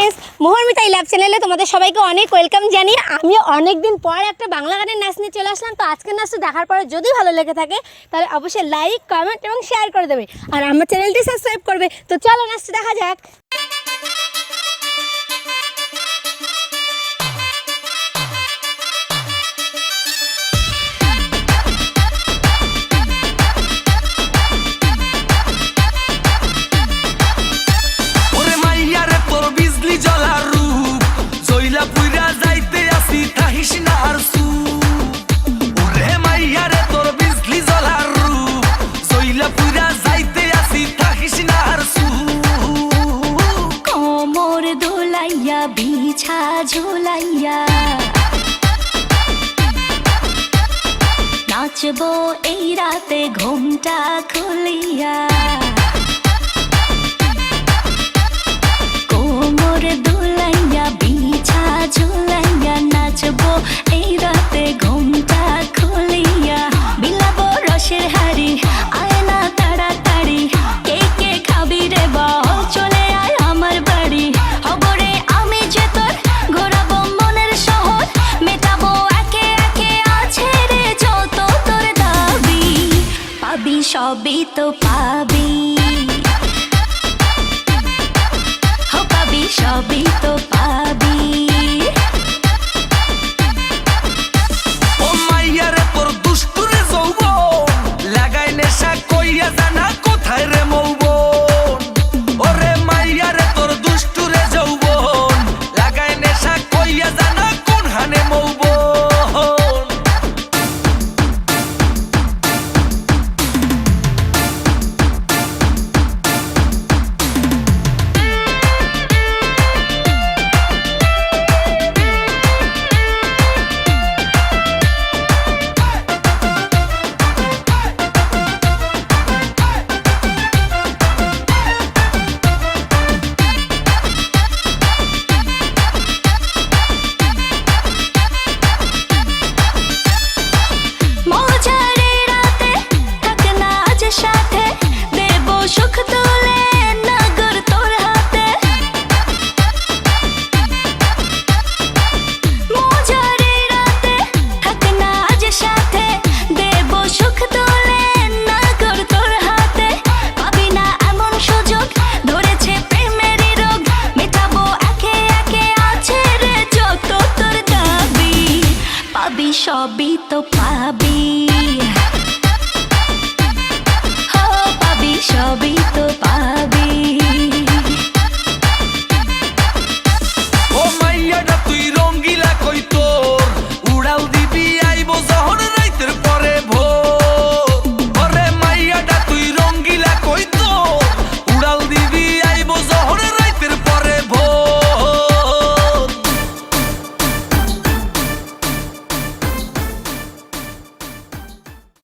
Friends, মোহরমিতা লাভ চ্যানেলে তোমাদের সবাইকে অনেক ওয়েলকাম জানিয়ে আমি অনেক দিন পর একটা বাংলা গানের নাচ নিয়ে চলে আসলাম। তো আজকের নাচটা দেখার পরে যদি ভালো লেগে থাকে তাহলে অবশ্যই লাইক, কমেন্ট এবং শেয়ার করে দেবে আর আমার চ্যানেলটি সাবস্ক্রাইব করবে। তো চলো নাচটা দেখা যাক। বিছা ঝুলাইয়া নাচবো এই রাতে ঘুমটা খুলিয়া, কোমর দুলাইয়া বিছা ঝুলাইয়া নাচবো এই রাতে ঘুমটা খুলিয়া, বিলাবো রসের হাড়ি আয় না তাড়াতাড়ি, কে কে খাবি রে বল চলে আয় আমার বাড়ি, হবরে আমি যে তোর ঘোরাবো মনের শহর, মেটাবো একে একে আছে রে যত তোর দাবি, পাবি সবই তো পাবি, পাবি সবই তো পাবি। ও মাইয়ারে তোর দুষ্টুরে যৌবন লাগাই নেশা কইয়া জানা কোথায় রে মৌবন, ওরে মাইয়ারে তোর দুষ্টুরে যৌবন লাগাই নেশা কইয়া জানা কোন হানে মৌবন। সবই তো পা